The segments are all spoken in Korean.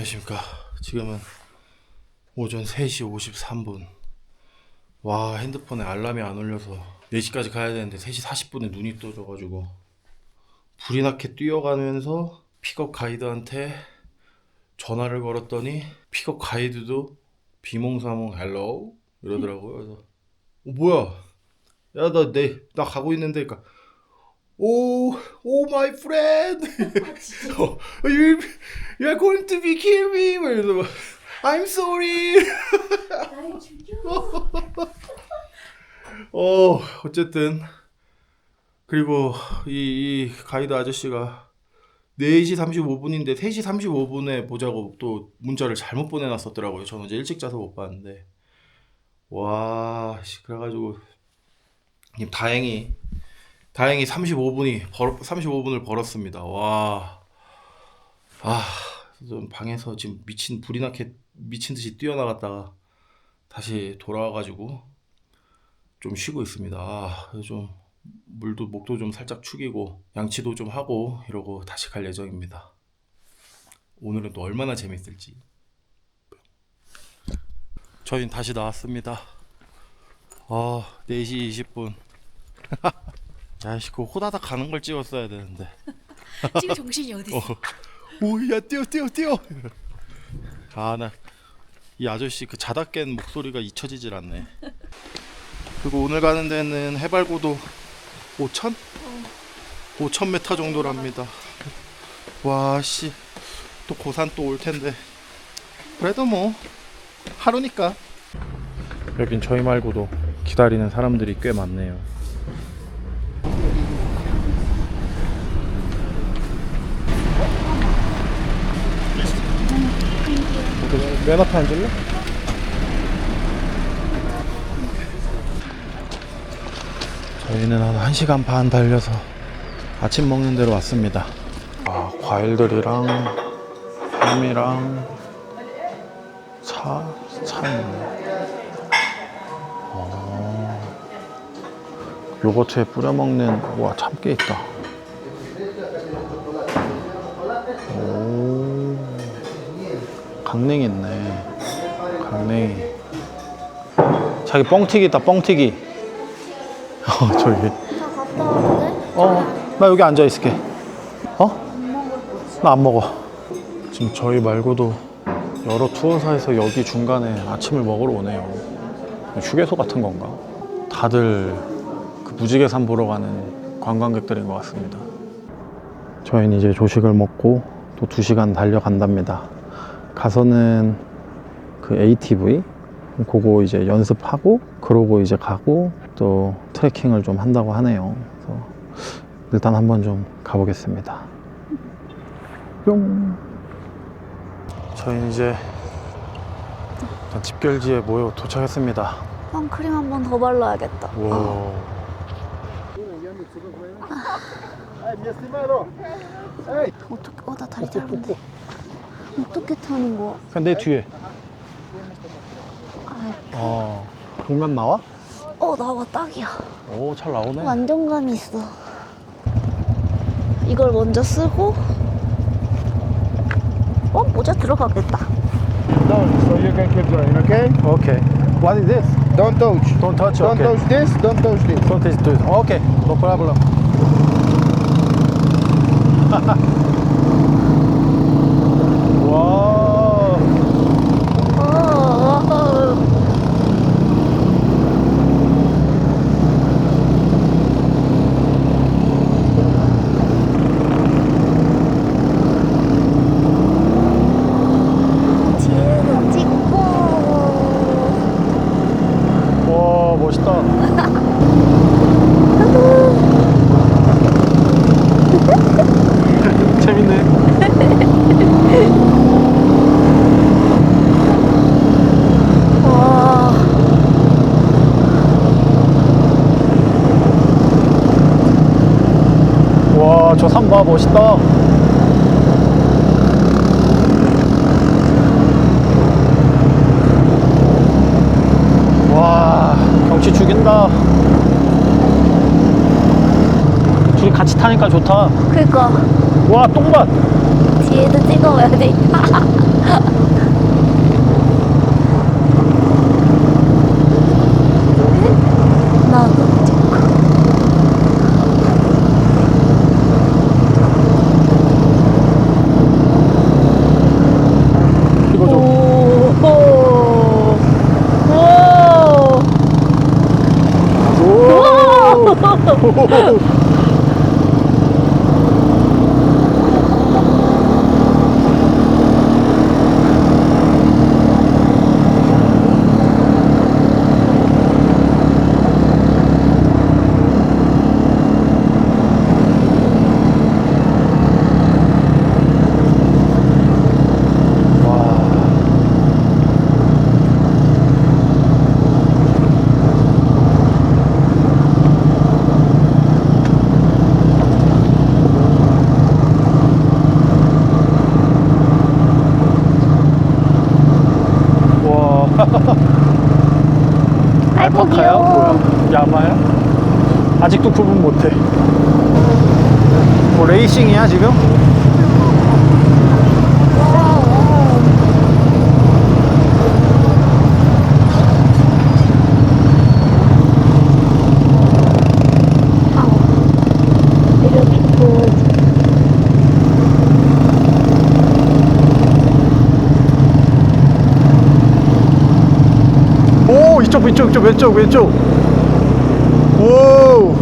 안녕하십니까. 지금은 오전 3시 53분. 와, 핸드폰에 알람이 안 울려서 4시까지 가야 되는데 3시 40분에 눈이 떠져가지고 불이 나게 뛰어가면서 픽업 가이드한테 전화를 걸었더니 픽업 가이드도 비몽사몽 헬로우 이러더라고요. 그래서 뭐야, 야 나 가고 있는데. 그러니까 오 마이 프렌드 you're going to be kill me. 그래서 막, I'm sorry. 나를 죽여. 어쨌든 그리고 이 가이드 아저씨가 4시 35분인데 3시 35분에 보자고 또 문자를 잘못 보내놨었더라고요. 저는 이제 일찍 자서 못 봤는데. 와, 그래가지고 다행히 35분을 벌었습니다. 와, 전 방에서 지금 불이 나게 미친 듯이 뛰어나갔다가 다시 돌아와가지고 좀 쉬고 있습니다. 그래서 좀 목도 좀 살짝 축이고 양치도 좀 하고 이러고 다시 갈 예정입니다. 오늘은 또 얼마나 재밌을지. 저희는 다시 나왔습니다. 4시 20분. 야씨, 그거 호다닥 가는 걸 찍었어야 되는데. 지금 정신이 어디 있어? 오야, 뛰어. 나 이 아저씨 그 자다 깬 목소리가 잊혀지질 않네. 그리고 오늘 가는 데는 해발고도 5,000m 정도랍니다. 와, 씨, 또 고산 또 올 텐데. 그래도 뭐 하루니까. 여긴 저희 말고도 기다리는 사람들이 꽤 많네요. 맨 앞에 앉을래? 저희는 한 1시간 반 달려서 아침 먹는 데로 왔습니다. 과일들이랑 햄이랑 차 있네. 요거트에 뿌려 먹는, 와, 참깨 있다. 강냉이 있네. 강냉이. 자기 뻥튀기 있다, 뻥튀기. 저기. 다 갔다 왔는데? 나 여기 앉아 있을게. 안 먹을 거지. 나 안 먹어. 지금 저희 말고도 여러 투어사에서 여기 중간에 아침을 먹으러 오네요. 휴게소 같은 건가? 다들 그 무지개산 보러 가는 관광객들인 것 같습니다. 저희는 이제 조식을 먹고 또 2시간 달려간답니다. 가서는 그 ATV 그거 이제 연습하고 그러고 이제 가고 또 트레킹을 좀 한다고 하네요. 그래서 일단 한번 좀 가보겠습니다. 뿅. 저희는 이제 집결지에 모여 도착했습니다. 선크림 한 번 더 발라야겠다. 와. 어떻게? 나 다리 짧은데. 어떻게 타는 거야? 그냥 내 뒤에. 공간 나와? 나와, 딱이야. 오, 잘 나오네. 안정감이 있어. 이걸 먼저 쓰고. 모자 들어가겠다. Down, so you can keep going, okay? Okay. What is this? Don't touch. Don't touch. Don't Okay. touch this, don't touch this. Don't touch this. Okay. No problem. 와. 뒤에서 찍고. 와, 멋있다. 재밌네. 와. 와, 저 산 봐, 멋있다. 와, 경치 죽인다. 둘이 같이 타니까 좋다. 그니까 와, 똥밭. 뒤에도 찍어봐야 돼. 나도 찍고. 이거 좀. 오. 와. 아이고, 알파카야? 귀여워. 뭐야? 야마야? 아직도 구분 못해. 뭐 레이싱이야 지금? 이렇게 보여줘. 오, 이쪽 왼쪽 왼쪽. 오.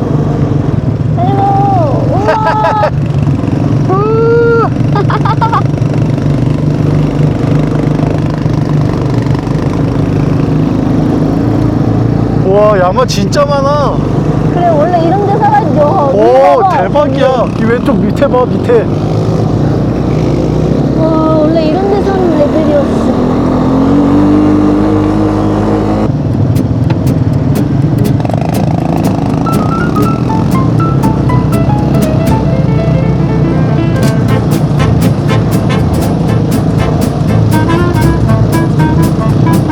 아이고, 우와. 와, 야마 진짜 많아. 그래, 원래 이런 데 살아있죠. 오, 대박이야. 이 왼쪽 밑에 봐, 밑에. 와, 원래 이런 데 사는 애들이었어.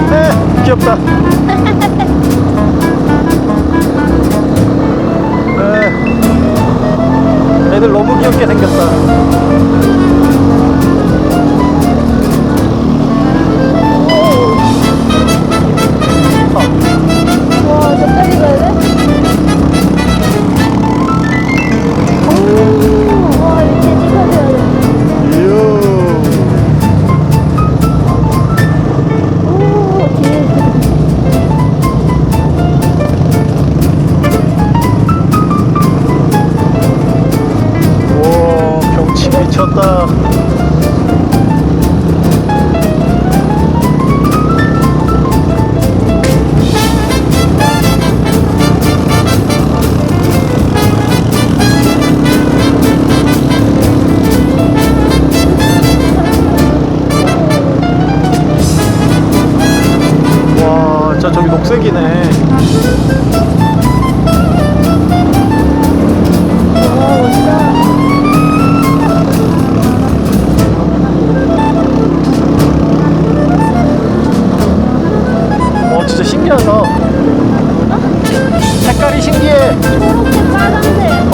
네, 귀엽다. 네. 애들 너무 귀엽게 생겼다. 와, 저까지 가야 돼? 오, 와, 이렇게 찍어줘야 돼. 이야. 오, 뒤에. 와, 경치 미쳤다. 와, 진짜 저기 녹색이네. 와, 멋있다. 진짜 신기하다. 색깔이 신기해. 초록색, 빨간색.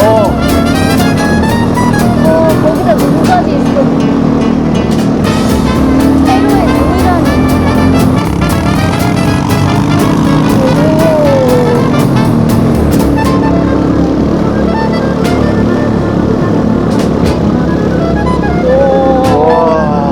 거기다 눈까지 있어. 페루의 눈이라니. 와.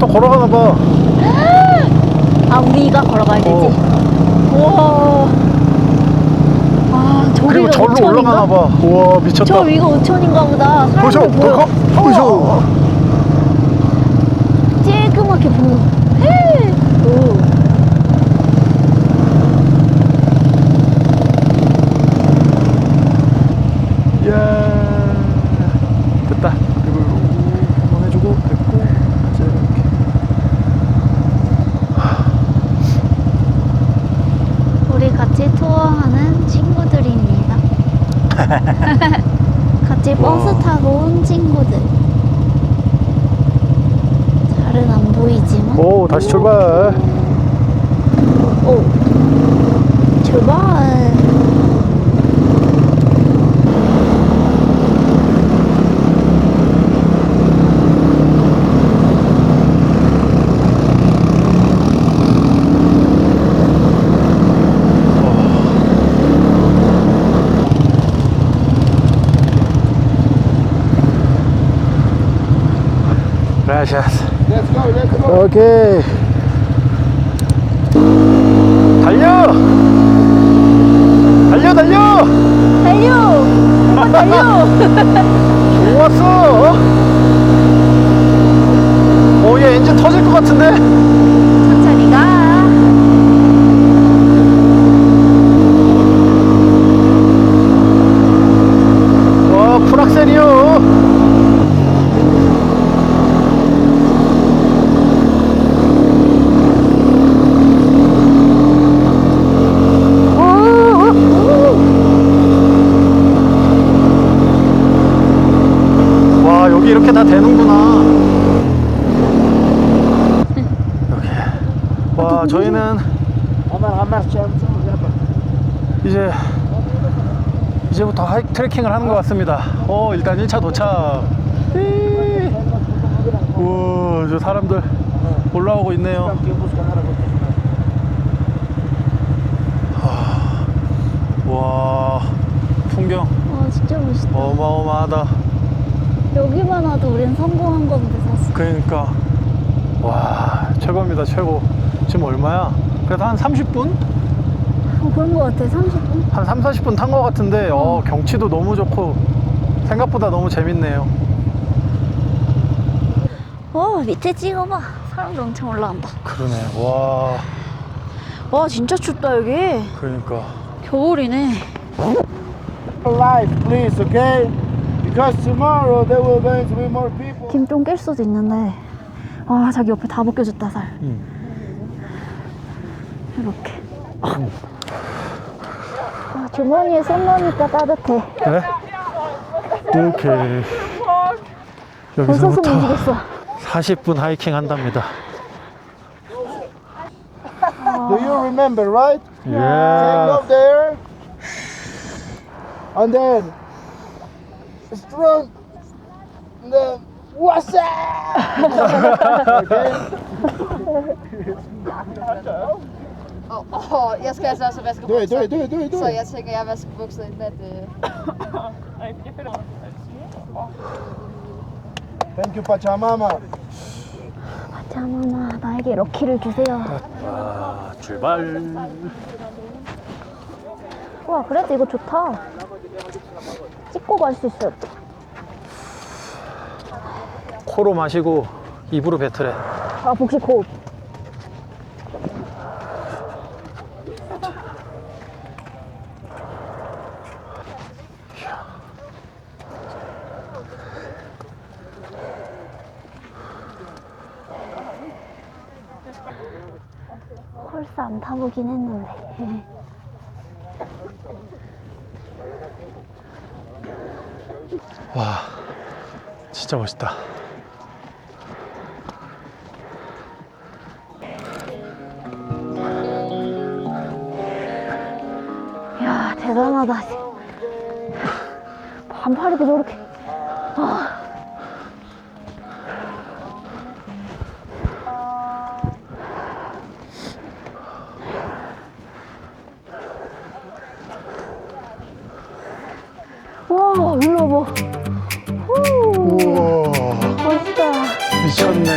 또 걸어가나 봐. 아, 우리가 걸어가야 되지? 우와. 아, 저기가 그리고 절로 올라가나 봐. 우와, 미쳤다. 저 위가 우천인가 보다. 보셔, 사람들 보여. 보셔. 쬐끄맣게 보여. 헤이. 오. 이야. 됐다. 그리고 이렇게 한번 해주고, 됐고, 이제 이렇게. 우리 같이 투어하는 친구들입니다. 같이 버스 와. 타고 온 친구들. 잘은 안 보이지만. 오, 다시 출발. 오. 출발. Gracias. Let's go, let's go. 오케이. 달려! 달려, 달려! 달려! 한번 달려! 좋았어! 얘 엔진 터질 것 같은데? 천천히 가. 와, 풀악셀이요. 와, 여기 이렇게 다 되는구나. 이렇게. 와, 저희는 이제부터 트레킹을 하는 것 같습니다. 일단 1차 도착. 우와, 저 사람들 올라오고 있네요. 와, 풍경 와, 진짜 멋있다. 어마어마하다. 여기만 와도 우린 성공한 건데, 사실. 그러니까 와, 최고입니다. 최고. 지금 얼마야? 그래도 한 30분? 그런 거 같아, 30분? 한 3, 40분 탄 것 같은데 경치도 너무 좋고 생각보다 너무 재밌네요. 밑에 찍어봐. 사람들 엄청 올라간다. 그러네. 와, 와, 진짜 춥다, 여기. 그러니까 겨울이네. Life, please, okay? Because tomorrow there will going to be more people. 김 좀 깰 수도 있는데. 와, 자기 옆에 다 벗겨졌다, 살. 이렇게. 주머니에 손 넣으니까 따뜻해. 그래? 오케이. 벌써 숨 여기서부터 움직였어. 40분 하이킹 한답니다. Do you remember, right? Take 예. off there. And then strong. And then what's up? Okay? Jeg skal altså også vaske Do it, do bukser. it, do it, do it, do Så it. jeg tænker, jeg vasker bukser inden at... Thank you, Pachamama. 자마마, 나에게 럭키를 주세요. 출발. 와, 그래도 이거 좋다. 찍고 갈 수 있어. 코로 마시고 입으로 뱉으래. 아, 복식 호흡. 홀스 안 타보긴 했는데. 와, 진짜 멋있다. 이야, 대단하다. 반팔이도 저렇게. 와, 올라봐. 후, 우와, 멋있다. 미쳤네.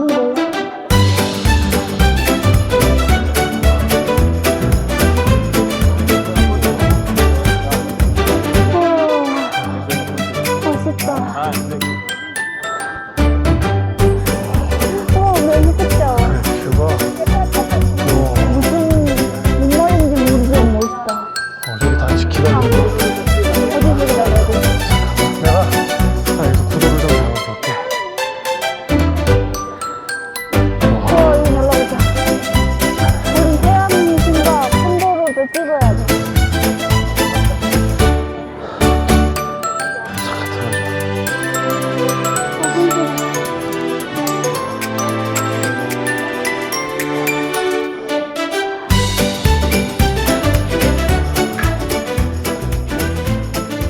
많은 거예요. 멋있다. 우와, 너무 예쁘죠? 뷰가 무슨 뭔말인지 모르지만 멋있다. 저기 다 기다리고 어디 보기다 여기. 내가 여기서 구도를 좀 잡아볼게. 이거 날라오자. 우리 태양신과 콘도로도 찍어야 돼. 잠깐 들어줘.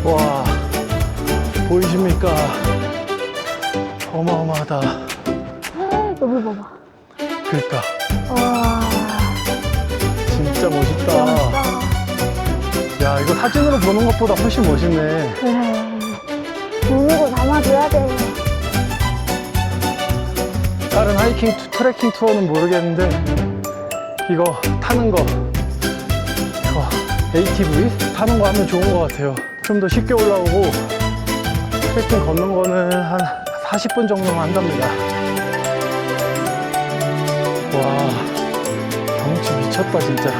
와, 보이십니까? 어마어마하다. 여기 봐봐. 그러니까 와, 진짜 멋있다. 멋있다. 야, 이거 사진으로 보는 것보다 훨씬 멋있네. 그래. 눈으로 담아줘야 돼. 다른 하이킹, 트레킹 투어는 모르겠는데 이거 타는 거, 이거 ATV 타는 거 하면 좋은 것 같아요. 좀 더 쉽게 올라오고 트레킹 걷는 거는 한 40분 정도만 한답니다. 와, 경치 미쳤다 진짜.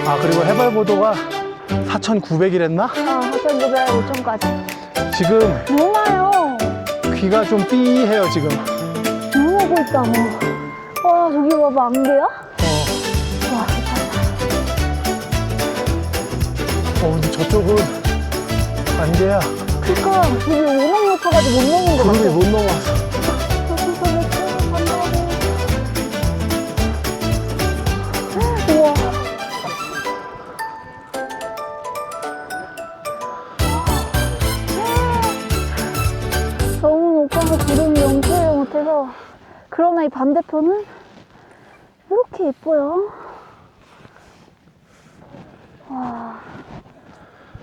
아, 그리고 해발고도가 4,900이랬나? 4,900, 5,000까지. 지금 너무 많아요. 귀가 좀 삐해요 지금. 너무 오고 있다, 뭐. 와, 저기 봐봐, 안개야? 와, 근데 저쪽은 안개야. 그니까, 저기 워낙 높아가지고 못 먹는 거 같아. 구름이 못 넘어와서. 저기서 쭉 간다고. 우와. 너무 높아서 구름이 멈추지 못해서. 그러나 이 반대편은 이렇게 예뻐요. 와,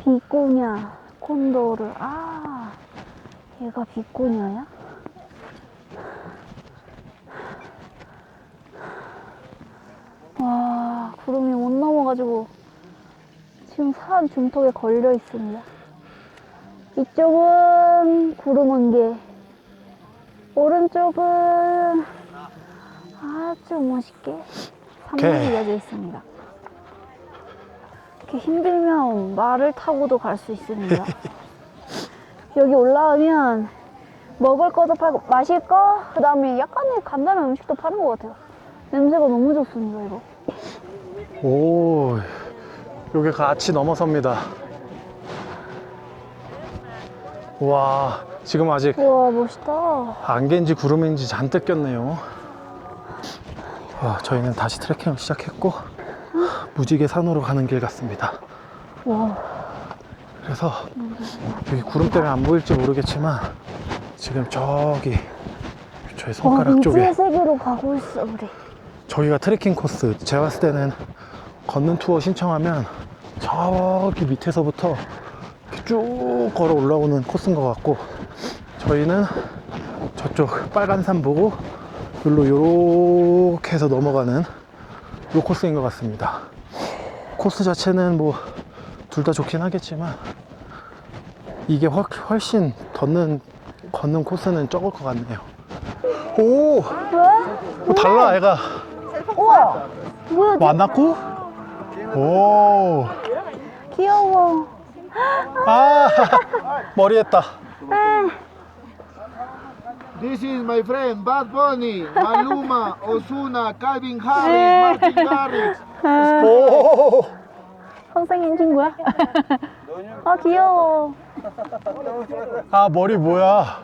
비꼬냐, 콘도르. 아, 얘가 비꼬냐야? 와, 구름이 못 넘어가지고 지금 산 중턱에 걸려 있습니다. 이쪽은 구름 안개, 오른쪽은 아주 멋있게 산맥이 오케이. 이어져 있습니다. 이렇게 힘들면 말을 타고도 갈 수 있습니다. 여기 올라오면 먹을 거도 팔고 마실 거, 그 다음에 약간의 간단한 음식도 파는 것 같아요. 냄새가 너무 좋습니다, 이거. 오, 여기가 아치 넘어섭니다. 와, 지금 아직 우와, 멋있다. 안개인지 구름인지 잔뜩 꼈네요. 와, 저희는 다시 트레킹을 시작했고 무지개 산으로 가는 길 같습니다. 와, 그래서 여기 구름 때문에 안 보일지 모르겠지만 지금 저기 저희 손가락 쪽에 미지의 세계로 가고 있어, 우리. 저기가 트레킹 코스. 제가 봤을 때는 걷는 투어 신청하면 저기 밑에서부터 이렇게 쭉 걸어 올라오는 코스인 것 같고, 저희는 저쪽 빨간 산 보고 여기로 요렇게 해서 넘어가는 요 코스인 것 같습니다. 코스 자체는 뭐 둘 다 좋긴 하겠지만 이게 훨씬 걷는 코스는 적을 것 같네요. 오! 왜? 달라, 애가. 우와, 뭐야, 만났고? 오! 귀여워. 아! 머리 했다. This is my friend Bad Bunny, Maluma, Ozuna, Calvin Harris, Martin Garrix. 오! 선생님 친구야? 아, 귀여워. 아, 머리 뭐야?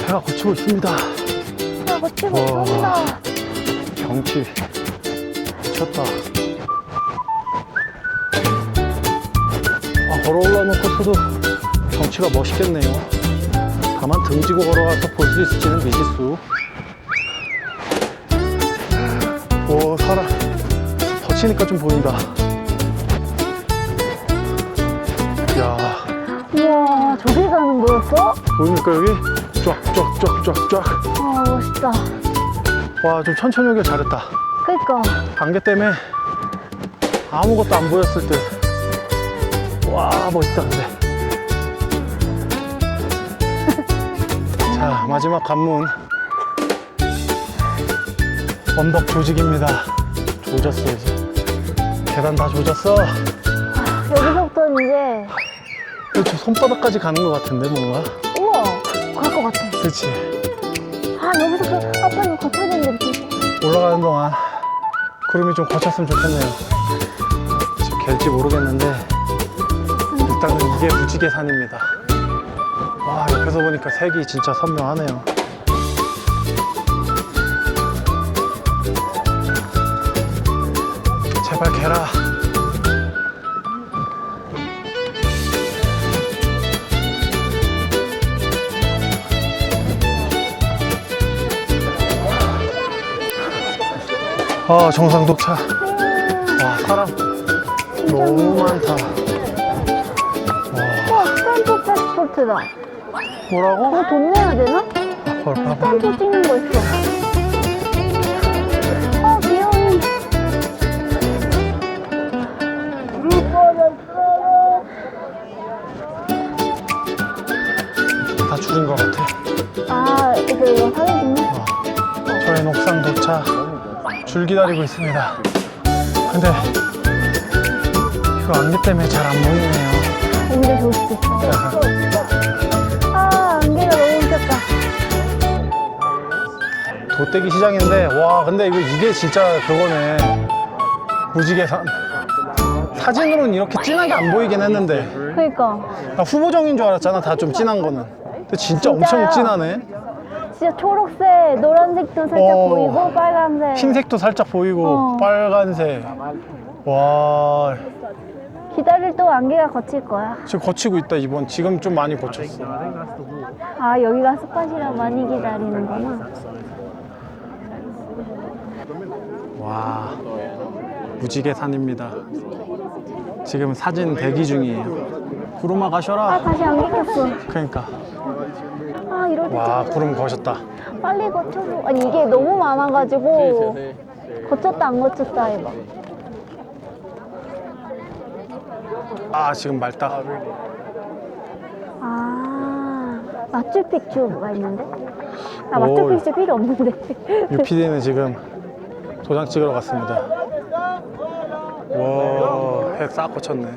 해가 고치고 있습니다. 야, 거치고 와. 있습니다. 경치 미쳤다. 아, 걸어 올라오는 코스도 경치가 멋있겠네요. 다만 등지고 걸어가서 볼 수 있을지는 미지수. 오, 사람 더 치니까 좀 보인다. 야, 우와, 아, 저기 가는 거였어? 보입니까 여기? 쫙쫙쫙쫙쫙. 아, 멋있다. 와, 좀 천천히 오길 잘했다. 그니까. 안개 때문에 아무것도 안 보였을 때. 와, 멋있다 근데. 자, 마지막 관문. 언덕 조직입니다. 조졌어 이제. 계단 다 조졌어. 여기서부터는 이제. 저 손바닥까지 가는 것 같은데 뭔가. 우와, 갈 것 같아. 그렇지. 아, 여기서 그 앞에는 거쳐야 되는데. 올라가는 동안 구름이 좀 거쳤으면 좋겠네요. 지금 갤지 모르겠는데 일단은 이게 무지개 산입니다. 와, 옆에서 보니까 색이 진짜 선명하네요. 제발 개라. 아, 정상 도착. 와, 사람 너무 많다. 와, 스탬프 패스포트다. 뭐라고? 그거 돈 내야 되나? 헐, 봐봐. 스탬프 찍는 거 있어. 아, 귀여워. 다 줄인 것 같아. 아, 이거 사진 찍네? 저희 옥상 도착. 줄 기다리고 있습니다. 근데 이거 안개 때문에 잘 안 보이네요. 오히려 좋을 수도 있어. 아, 안개가 너무 웃겼다. 돗대기 시장인데, 와, 근데 이게 진짜 그거네. 무지개산. 사진으로는 이렇게 진하게 안 보이긴 했는데 그니까. 나 후보정인 줄 알았잖아. 다 좀 진한 거는. 근데 진짜 진짜요? 엄청 진하네. 진짜 초록색, 노란색도 살짝 보이고, 빨간색. 흰색도 살짝 보이고 어. 빨간색. 와, 기다릴 동안 안개가 거칠 거야. 지금 거치고 있다. 이번 지금 좀 많이 거쳤어. 아, 여기가 스팟이라 많이 기다리는구나. 와, 무지개산입니다. 지금 사진 대기 중이에요. 구름아 아, 가셔라. 다시 안개 꼈어. 그러니까. 아, 이럴 때 와, 구름 거셨다. 빨리 거쳐줘. 아니, 이게 너무 많아가지고 거쳤다 안 거쳤다 해봐. 아, 지금 맑다. 아, 마추픽추가 있는데? 아, 오. 마추픽추 필요 없는데. UPD는 지금 도장 찍으러 갔습니다. 와, 해 싹 거쳤네.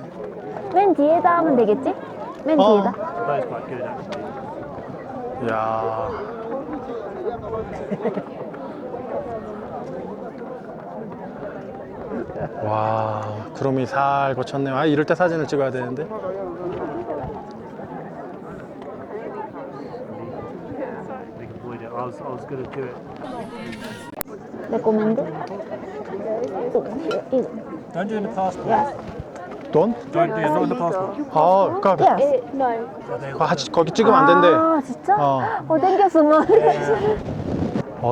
맨 뒤에다 하면 되겠지? 맨 뒤에다. 이야. 와, 구름이 살 거쳤네요. 아, 이럴 때 사진을 찍어야 되는데. 레코멘드? 이거. Don't do it in the passport. 돈? Don't do it, not in the passport. 아, 그니까 Yes. 거기 찍으면 안 된대. 아, 진짜? 어. 땡겼으면.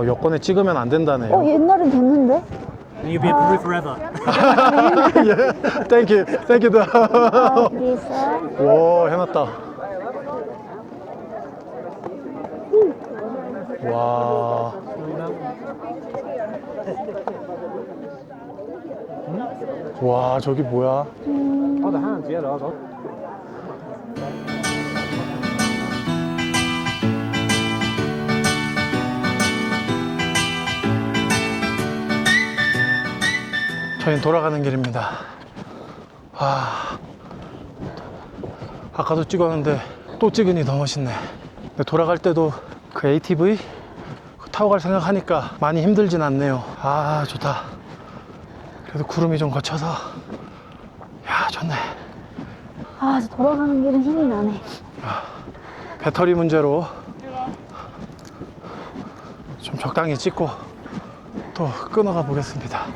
여권에 찍으면 안 된다네요. 옛날엔 됐는데? And you'll be a Peru forever. 예, 땡큐, 땡큐. 아, this one. 와, 해놨다. 와. 와, 저기 뭐야? Oh, the hands, yeah, those. 저희는 돌아가는 길입니다. 아까도 찍었는데 또 찍으니 더 멋있네. 근데 돌아갈 때도 그 ATV 타고 갈 생각하니까 많이 힘들진 않네요. 아, 좋다. 그래도 구름이 좀 거쳐서 야, 좋네. 아, 저 돌아가는 길은 힘이 나네. 배터리 문제로 좀 적당히 찍고 또 끊어가 보겠습니다.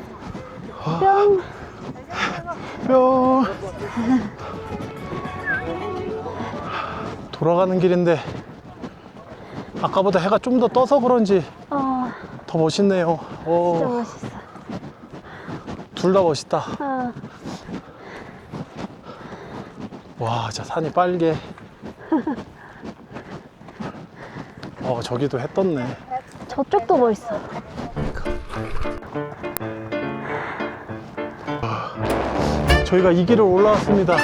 뿅. 뿅. 돌아가는 길인데 아까보다 해가 좀 더 떠서 그런지 더 멋있네요. 진짜 멋있어. 둘 다 멋있다. 아, 와, 진짜 산이 빨개. 저기도 해 떴네. 저쪽도 멋있어. 저희가 이 길을 올라왔습니다.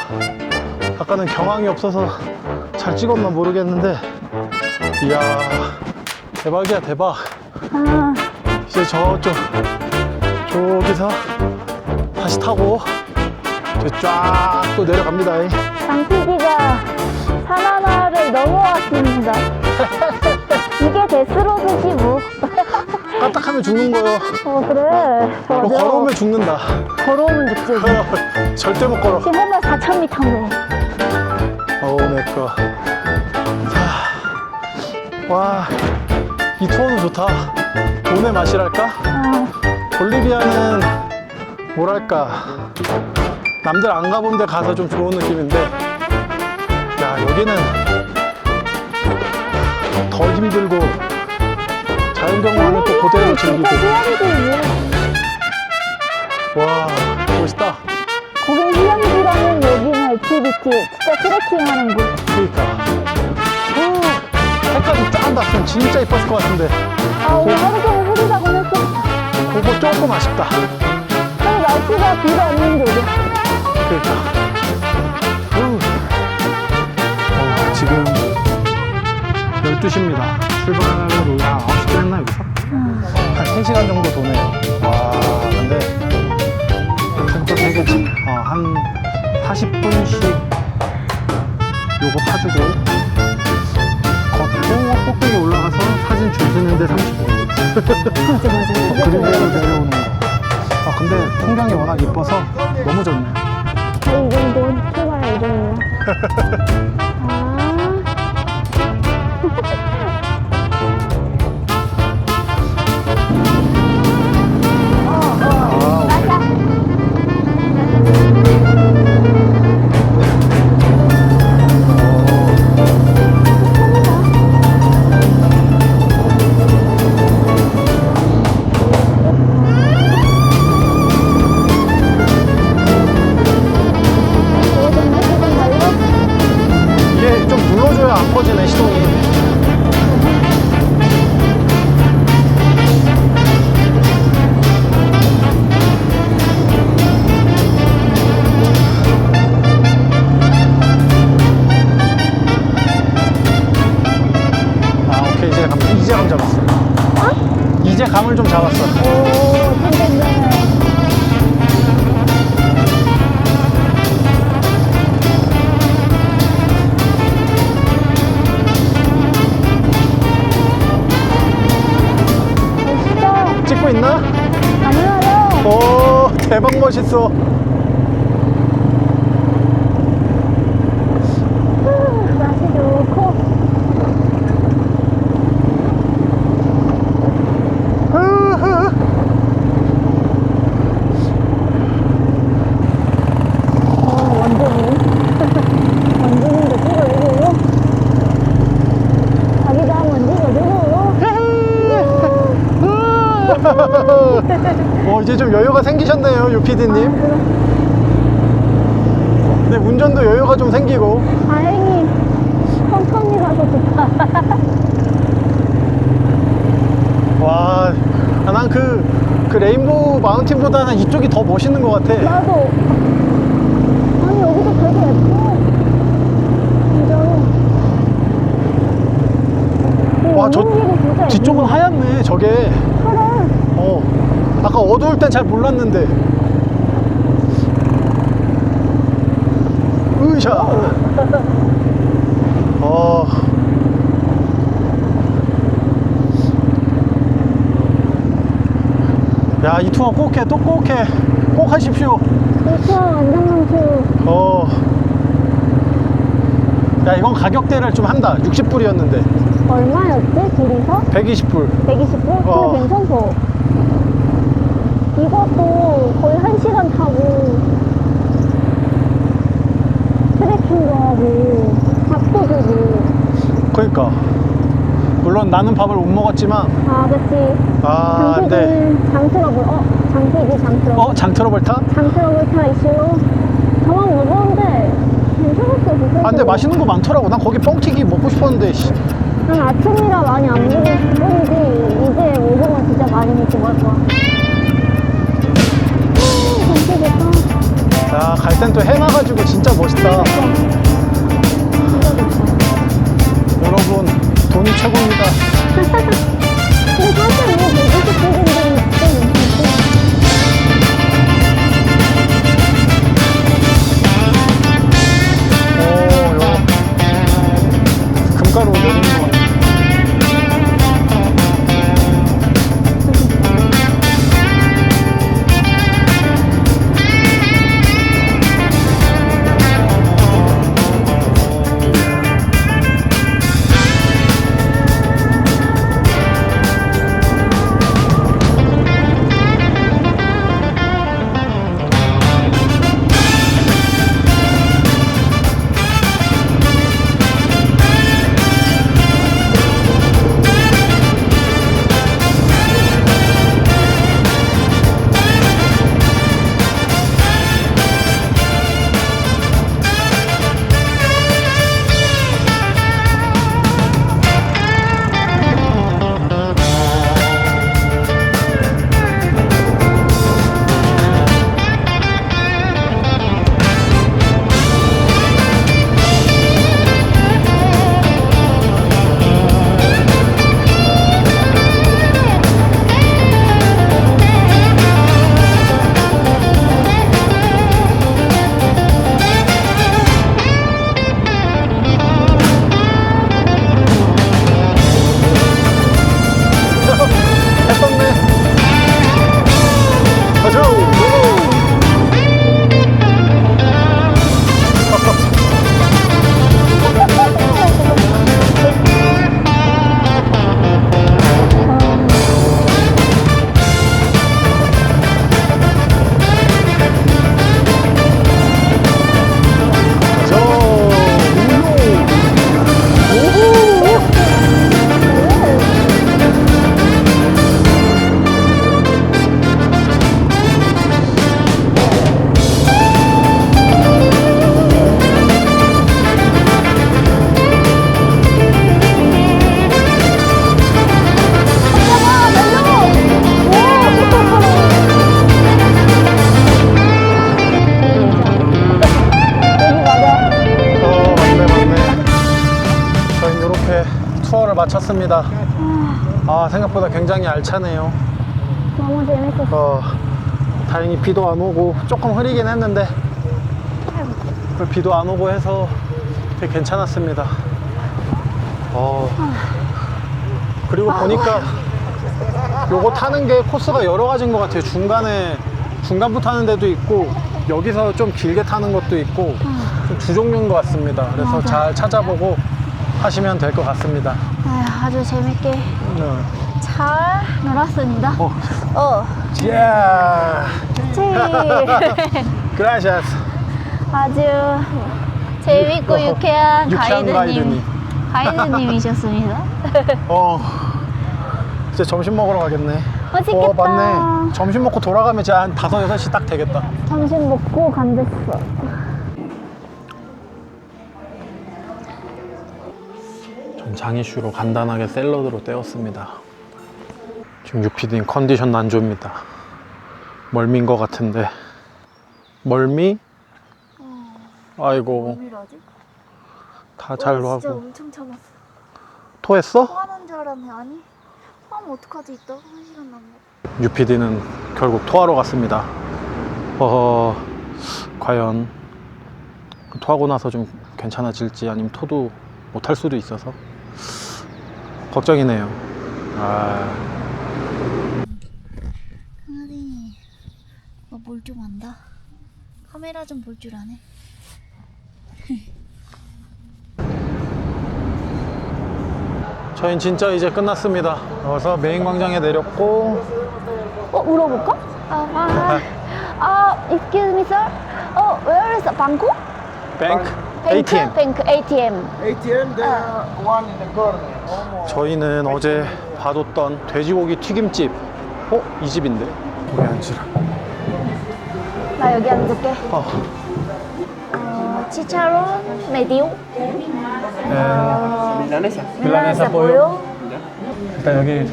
아까는 경황이 없어서 잘 찍었나 모르겠는데, 이야, 대박이야, 대박. 아, 이제 저기서 다시 타고 쫙 또 내려갑니다. 장피디가 산 하나를 넘어왔습니다. 이게 데스로드지 뭐. 까딱하면 죽는 거요. 그래. 이거 맞아. 걸어오면 죽는다. 걸어오면 죽지. 절대 못 걸어. 해발 4,000m인데. 어우, 내꺼. 와, 이 투어도 좋다. 돈의 맛이랄까? 아, 볼리비아는 뭐랄까, 남들 안 가본 데 가서 좀 좋은 느낌인데, 야, 여기는 더 힘들고 자연경관을 또 그대로 즐기고. 진짜 휴양지. 와, 멋있다. 거긴 휴양지라면 여기는 액티비티. 진짜 트레킹 하는 곳. 그러니까 해까지 쫙 났으면 진짜 이뻤을 것 같은데, 아, 오늘 하루 종일 흐리다고 했어. 그거 조금 아쉽다. 그리고 날씨가 비가 없는 게 어디. 그러니까 지금 12시입니다. 출발을 우리 한 9시쯤 했나 여기서? 한 3시간 정도 도네요. 와, 근데 속도 되게 한 40분씩 요거 타주고 걷고 꼭대기 올라가서 사진 줄 서는데 30분. 맞아. 그리고 내려오는 거. 근데 풍경이 워낙 이뻐서 너무 좋네요. 이 정도 출발할 예정이에요. 아. 이게 좀 눌러줘야 안 꺼지네, 시동이. 오케이, 이제 감 잡았어. 이제 감을 좀 잡았어. 오, 괜찮네. 멋있다. 찍고 있나? 가능하죠? 오, 대박 멋있어. 맛이 좋고. 원준이도 찍어주고. 자기도 한번 찍어주고. 이제 좀 여유가 생기셨네요, 유피디님. 근데 운전도 여유가 좀 생기고. 다행히 천천히 가서 좋다. 와, 난 그 레인보우 마운틴보다는 이쪽이 더 멋있는 것 같아. 나도. 아니, 여기도 되게 예뻐. 진짜로. 와, 저 운전기도 진짜 뒤쪽은 예쁘네. 하얗네, 저게. 그래. 아까 어두울 땐 잘 몰랐는데. 으샤. 야, 이 투어 꼭 해, 또 꼭 해. 꼭 하십시오. 이차 완전남추. 야, 이건 가격대를 좀 한다. 60불이었는데. 얼마였지? 둘이서? 120불. 120불? 어. 근데 괜찮소. 이것도 거의 1시간 타고 트레킹도 하고 밥도 주고. 그러니까. 물론 나는 밥을 못 먹었지만. 아, 그치. 근데. 장트러블. 장피디 장트러블. 장트러블 타? 장트러블 타 이슈로 저만 먹었는데 마셔봤어, 무슨. 아 근데 맛있는 거 많더라고. 난 거기 뻥튀기 먹고 싶었는데 씨. 난 아침이라 많이 안 먹고 싶은지, 이제 먹으면 진짜 많이 먹고 갈 거야. 진짜 좋다. 야, 갈 땐 또 해놔가지고 진짜 멋있다. 여러분, 돈이 최고입니다. 근데 사실 이거 120kg인데 진짜 괜찮고. 오, 요 금가루 내리는 거 같아. 했었네. 가자. 투어를 마쳤습니다. 아, 생각보다 굉장히 알차네요. 너무 재밌었어. 다행히 비도 안 오고 조금 흐리긴 했는데 비도 안 오고 해서 되게 괜찮았습니다. 그리고 보니까 요거 타는 게 코스가 여러 가지인 것 같아요. 중간부터 하는 데도 있고 여기서 좀 길게 타는 것도 있고 좀 두 종류인 것 같습니다. 그래서 맞아. 잘 찾아보고 하시면 될 것 같습니다. 아주 재밌게 잘 놀았습니다. 자, gracias. 아주 재밌고 유쾌한 유쾌한 가이드님이셨습니다. 이제 점심 먹으러 가겠네. 맛있겠다. 맞네. 점심 먹고 돌아가면 이제 한 5, 6시 딱 되겠다. 점심 먹고 간댔어. 전 장이슈로 간단하게 샐러드로 때웠습니다. 지금 유피디님 컨디션 난조입니다. 멀미인 것 같은데. 멀미? 아이고. 뭐라지? 다 잘로 진짜 하고. 엄청 참았어. 토했어? 토하는 줄 알았네. 아니, 토하면 어떡하지? 이따가 1시간 남았. 유피디는 결국 토하러 갔습니다. 과연 토하고 나서 좀 괜찮아질지 아니면 토도 못할 수도 있어서 걱정이네요. 강아지, 너 뭘 좀 안다? 카메라 좀 볼 줄 아네? 저희는 진짜 이제 끝났습니다. 그래서 메인 광장에 내렸고 물어볼까? Excuse me, sir. Where is the Bangkok? 뱅크 ATM. Bank ATM. ATM, there one in the corner. 저희는 어제 봐뒀던 돼지고기 튀김집. 이 집인데? 여기 앉으라. 나 여기 앉을게. 치차론 메디오. 밀라네사 밀라네사 보요. 보요. 일단 여기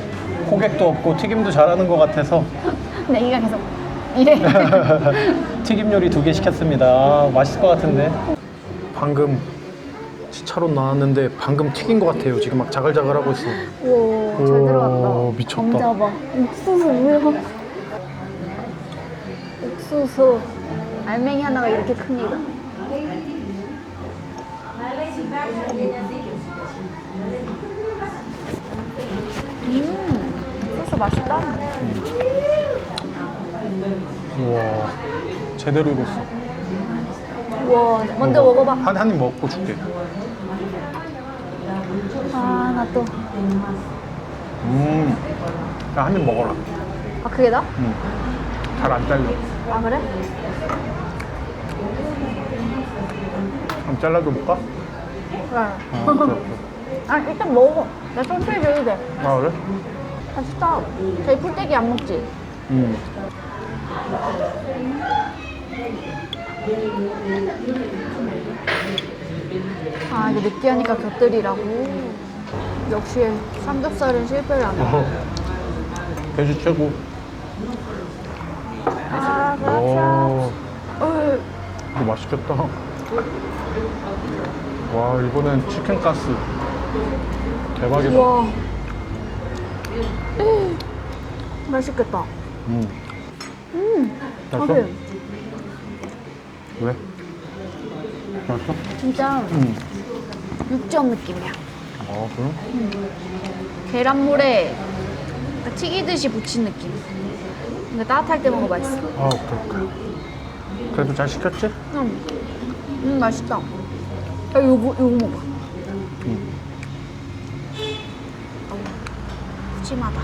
호객도 없고 튀김도 잘하는 것 같아서 내기가 계속 이래. 튀김 요리 2개 시켰습니다. 아, 맛있을 것 같은데. 방금 치차론 나왔는데 방금 튀긴 것 같아요. 지금 막 자글자글하고 있어. 우와, 잘 오, 들어갔다. 미쳤다. 감 잡아. 옥수수 뭐야? 옥수수. 알맹이 하나가 이렇게 큽니다. 옥수수 맛있다. 우와, 제대로 익었어. 우와, 먼저 먹어봐. 한 입 먹고 줄게. 아, 나 또. 야, 한 입 먹어라. 아, 그게 나? 잘 안 잘려. 아, 그래? 한번 잘라줘볼까? 그래. 그래. 아, 일단 먹어. 나 천천히 줘도 돼. 아, 그래? 맛있다. 저희 풀떼기 안 먹지? 아, 이거 느끼하니까 곁들이라고. 역시 삼겹살은 실패를 안 해. 돼지 최고. 아, 오, 그렇죠. 이거 맛있겠다. 와, 이번엔 치킨 가스. 대박이다. 우와. 맛있겠다. 맛있어? 하긴 왜? 맛있어? 진짜 육전 느낌이야. 아, 그래? 계란물에 튀기듯이 부친 느낌. 근데 따뜻할 때 먹어 맛있어. 아, 그래. 그래도 잘 시켰지? 맛있다. 야, 요거 먹어봐. 푸짐하다.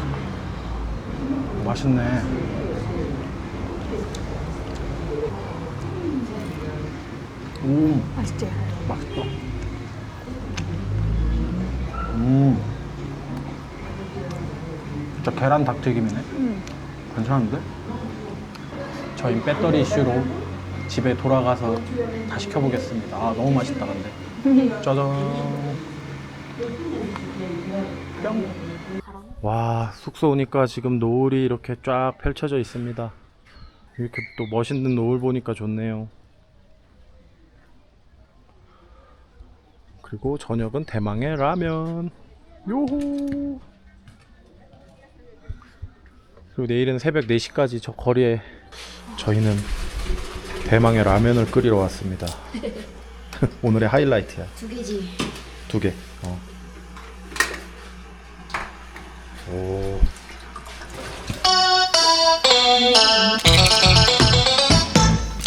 맛있네. 맛있지? 맛있다. 진짜 계란 닭튀김이네. 괜찮은데? 저희 배터리 이슈로 집에 돌아가서 다 시켜보겠습니다. 아, 너무 맛있다, 근데. 짜잔. 뿅. 와, 숙소 오니까 지금 노을이 이렇게 쫙 펼쳐져 있습니다. 이렇게 또 멋있는 노을 보니까 좋네요. 그리고 저녁은 대망의 라면. 요호. 그리고 내일은 새벽 4시까지 저 거리에 저희는 대망의 라면을 끓이러 왔습니다. 오늘의 하이라이트야. 2개지. 2개. 오.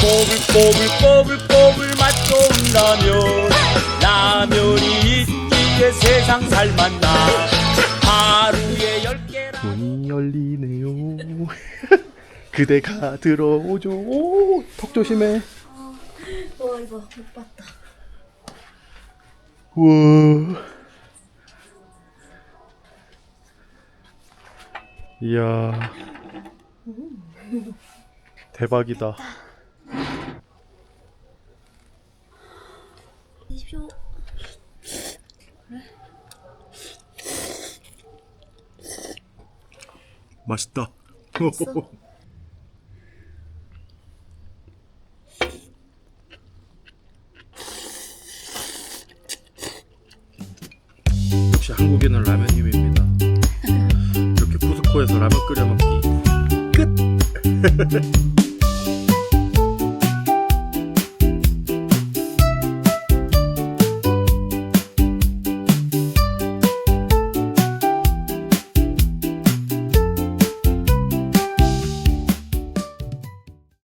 꼬불꼬불꼬불꼬불 맛 좋은 라면이 있기에 세상 살맛나 하루에 10개라 문이 열리네요. 그대가 들어오죠. 오, 턱 조심해. 와, 이거 못 봤다. 우와. 이야. 대박이다. 드십시오. 맛있다. 역시 한국인은 라면 힘입니다. 이렇게 쿠스코에서 라면 끓여 먹기 끝.